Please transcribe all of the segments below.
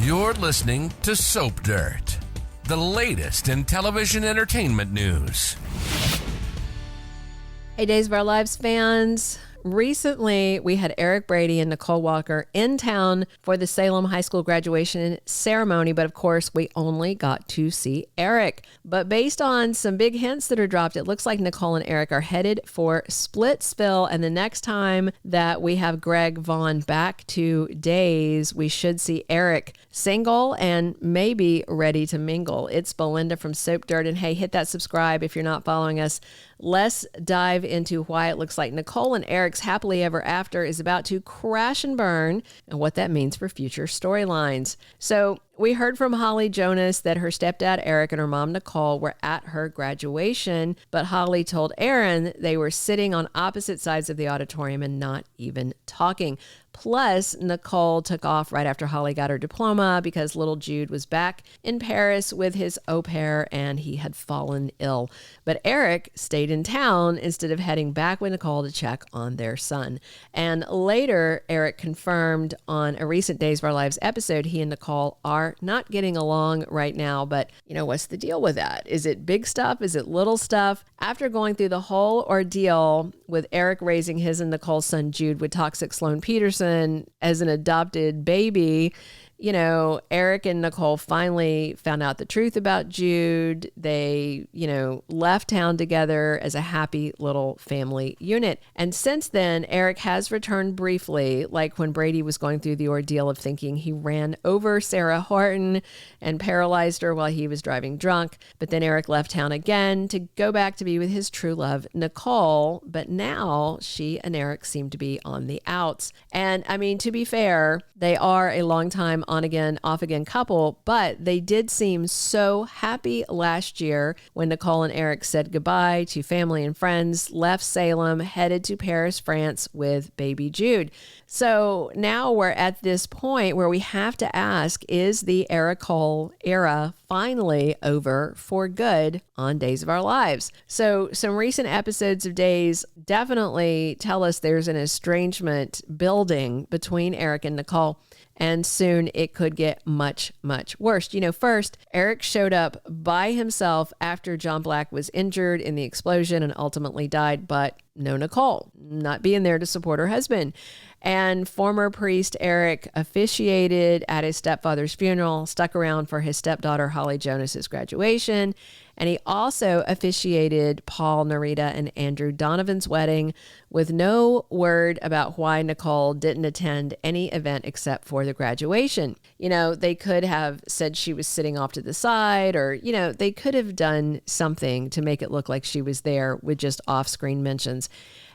You're listening to Soap Dirt, the latest in television entertainment news. Hey, Days of Our Lives fans. Recently, we had Eric Brady and Nicole Walker in town for the Salem High School graduation ceremony, but of course, we only got to see Eric. But based on some big hints that are dropped, it looks like Nicole and Eric are headed for Splitsville, and the next time that we have Greg Vaughan back to Days, we should see Eric single and maybe ready to mingle. It's Belinda from Soap Dirt, and hey, hit that subscribe if you're not following us. Let's dive into why it looks like Nicole and Eric's happily ever after is about to crash and burn and what that means for future storylines. So we heard from Holly Jonas that her stepdad Eric and her mom Nicole were at her graduation, but Holly told Aaron they were sitting on opposite sides of the auditorium and not even talking. Plus, Nicole took off right after Holly got her diploma because little Jude was back in Paris with his au pair and he had fallen ill. But Eric stayed in town instead of heading back with Nicole to check on their son. And later, Eric confirmed on a recent Days of Our Lives episode he and Nicole are not getting along right now. But, you know, what's the deal with that? Is it big stuff? Is it little stuff? After going through the whole ordeal with Eric raising his and Nicole's son Jude with toxic Sloan Peterson as an adopted baby, you know, Eric and Nicole finally found out the truth about Jude. They, you know, left town together as a happy little family unit. And since then, Eric has returned briefly, like when Brady was going through the ordeal of thinking he ran over Sarah Horton and paralyzed her while he was driving drunk. But then Eric left town again to go back to be with his true love, Nicole. But now she and Eric seem to be on the outs. And I mean, to be fair, they are a long time on again, off again couple, but they did seem so happy last year when Nicole and Eric said goodbye to family and friends, left Salem, headed to Paris, France with baby Jude. So now we're at this point where we have to ask, is the Ericole era finally over for good on Days of Our Lives? So some recent episodes of Days definitely tell us there's an estrangement building between Eric and Nicole. And soon it could get much, much worse. You know, first, Eric showed up by himself after John Black was injured in the explosion and ultimately died, but no Nicole, not being there to support her husband. And former priest Eric officiated at his stepfather's funeral, stuck around for his stepdaughter Holly Jonas's graduation. And he also officiated Paul Narita and Andrew Donovan's wedding with no word about why Nicole didn't attend any event except for the graduation. You know, they could have said she was sitting off to the side, or, you know, they could have done something to make it look like she was there with just off-screen mentions.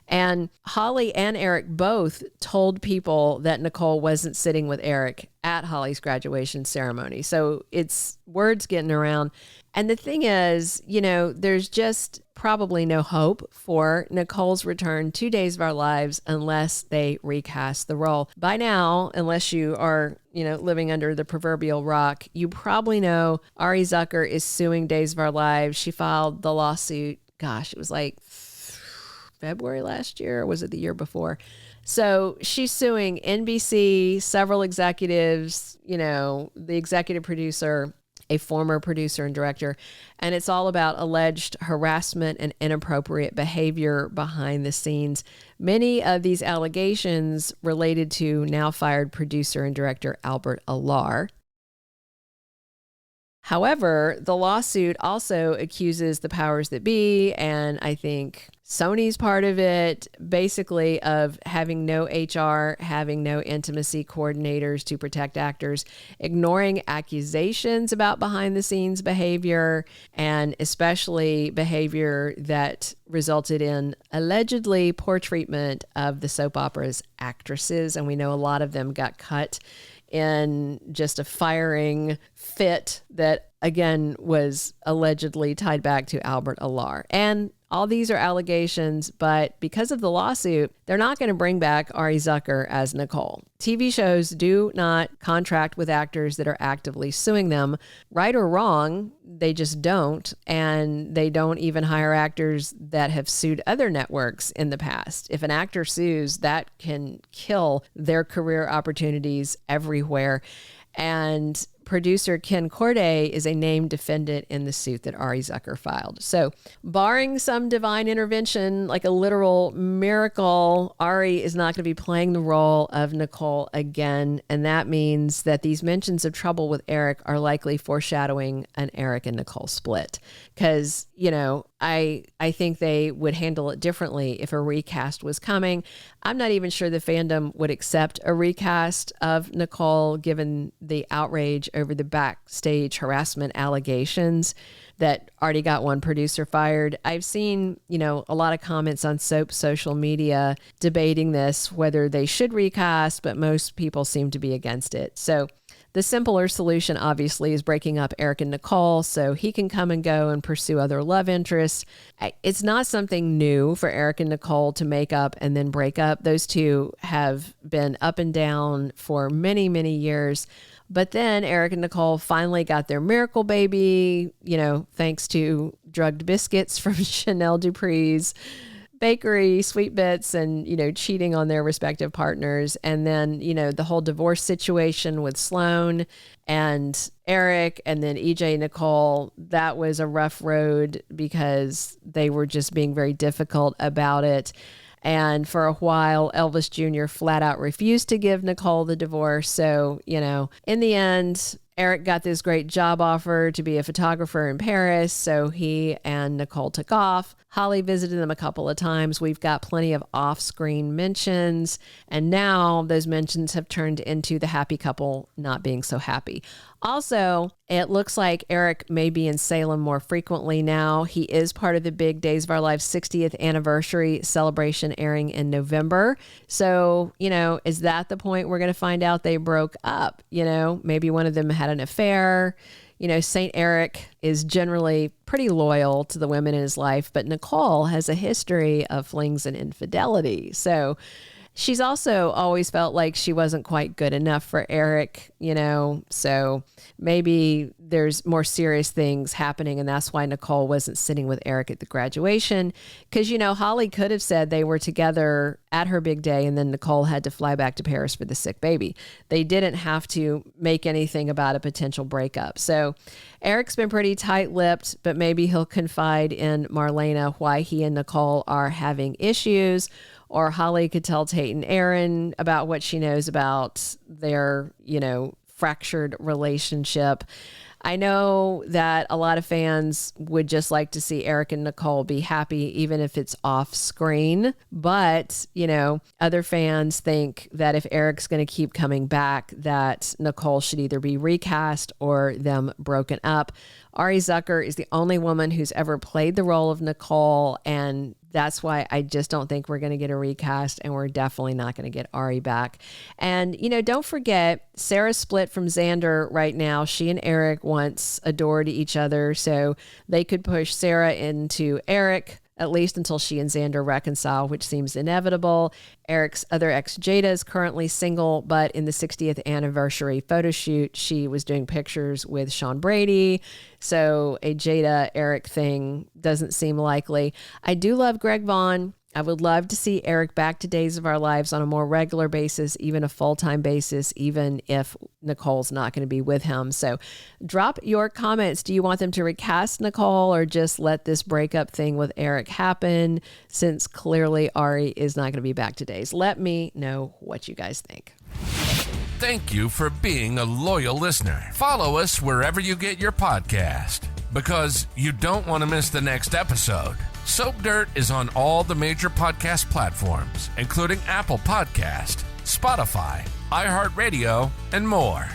And Holly and Eric both told people that Nicole wasn't sitting with Eric at Holly's graduation ceremony. So it's words getting around. And the thing is, you know, there's just probably no hope for Nicole's return to Days of Our Lives unless they recast the role. By now, unless you are, you know, living under the proverbial rock, you probably know Ari Zucker is suing Days of Our Lives. She filed the lawsuit. Gosh, it was like February last year, or was it the year before? So she's suing NBC, several executives, you know, the executive producer, a former producer and director, and it's all about alleged harassment and inappropriate behavior behind the scenes. Many of these allegations related to now fired producer and director Albert Alar. However, the lawsuit also accuses the powers that be, and I think Sony's part of it, basically of having no HR, having no intimacy coordinators to protect actors, ignoring accusations about behind the scenes behavior, and especially behavior that resulted in allegedly poor treatment of the soap opera's actresses. And we know a lot of them got cut in just a firing fit that, again, was allegedly tied back to Albert Alar. And all these are allegations, but because of the lawsuit, they're not going to bring back Ari Zucker as Nicole. TV shows do not contract with actors that are actively suing them. Right or wrong, they just don't. And they don't even hire actors that have sued other networks in the past. If an actor sues, that can kill their career opportunities everywhere. And producer Ken Corday is a named defendant in the suit that Ari Zucker filed. So, barring some divine intervention, like a literal miracle, Ari is not going to be playing the role of Nicole again. And that means that these mentions of trouble with Eric are likely foreshadowing an Eric and Nicole split. Because, I think they would handle it differently if a recast was coming. I'm not even sure the fandom would accept a recast of Nicole, given the outrage over the backstage harassment allegations that already got one producer fired. I've seen, a lot of comments on Soap's social media debating this, whether they should recast, but most people seem to be against it. So the simpler solution, obviously, is breaking up Eric and Nicole so he can come and go and pursue other love interests. It's not something new for Eric and Nicole to make up and then break up. Those two have been up and down for many, many years. But then Eric and Nicole finally got their miracle baby, thanks to drugged biscuits from Chanel Dupree's bakery, Sweet Bits, and, cheating on their respective partners. And then, the whole divorce situation with Sloan and Eric and then EJ and Nicole, that was a rough road because they were just being very difficult about it. And for a while, Elvis Jr. flat out refused to give Nicole the divorce. So, in the end, Eric got this great job offer to be a photographer in Paris. So he and Nicole took off. Holly visited them a couple of times. We've got plenty of off-screen mentions. And now those mentions have turned into the happy couple not being so happy. Also, it looks like Eric may be in Salem more frequently now. He is part of the big Days of Our Lives 60th anniversary celebration airing in November. So, is that the point we're going to find out they broke up? Maybe one of them had an affair. St. Eric is generally pretty loyal to the women in his life, but Nicole has a history of flings and infidelity. So she's also always felt like she wasn't quite good enough for Eric, so maybe there's more serious things happening, and that's why Nicole wasn't sitting with Eric at the graduation. Because, Holly could have said they were together at her big day, and then Nicole had to fly back to Paris for the sick baby. They didn't have to make anything about a potential breakup. So Eric's been pretty tight-lipped, but maybe he'll confide in Marlena why he and Nicole are having issues. Or Holly could tell Tate and Aaron about what she knows about their, fractured relationship. I know that a lot of fans would just like to see Eric and Nicole be happy, even if it's off screen. But, other fans think that if Eric's going to keep coming back, that Nicole should either be recast or them broken up. Ari Zucker is the only woman who's ever played the role of Nicole, and that's why I just don't think we're going to get a recast, and we're definitely not going to get Ari back. And, don't forget, Sarah's split from Xander right now. She and Eric once adored each other, so they could push Sarah into Eric, at least until she and Xander reconcile, which seems inevitable. Eric's other ex, Jada, is currently single, but in the 60th anniversary photo shoot, she was doing pictures with Sean Brady. So a Jada-Eric thing doesn't seem likely. I do love Greg Vaughan. I would love to see Eric back to Days of Our Lives on a more regular basis, even a full-time basis, even if Nicole's not going to be with him. So drop your comments. Do you want them to recast Nicole or just let this breakup thing with Eric happen, since clearly Ari is not going to be back to Days? Let me know what you guys think. Thank you for being a loyal listener. Follow us wherever you get your podcast, because you don't want to miss the next episode. Soap Dirt is on all the major podcast platforms, including Apple Podcast, Spotify, iHeartRadio, and more.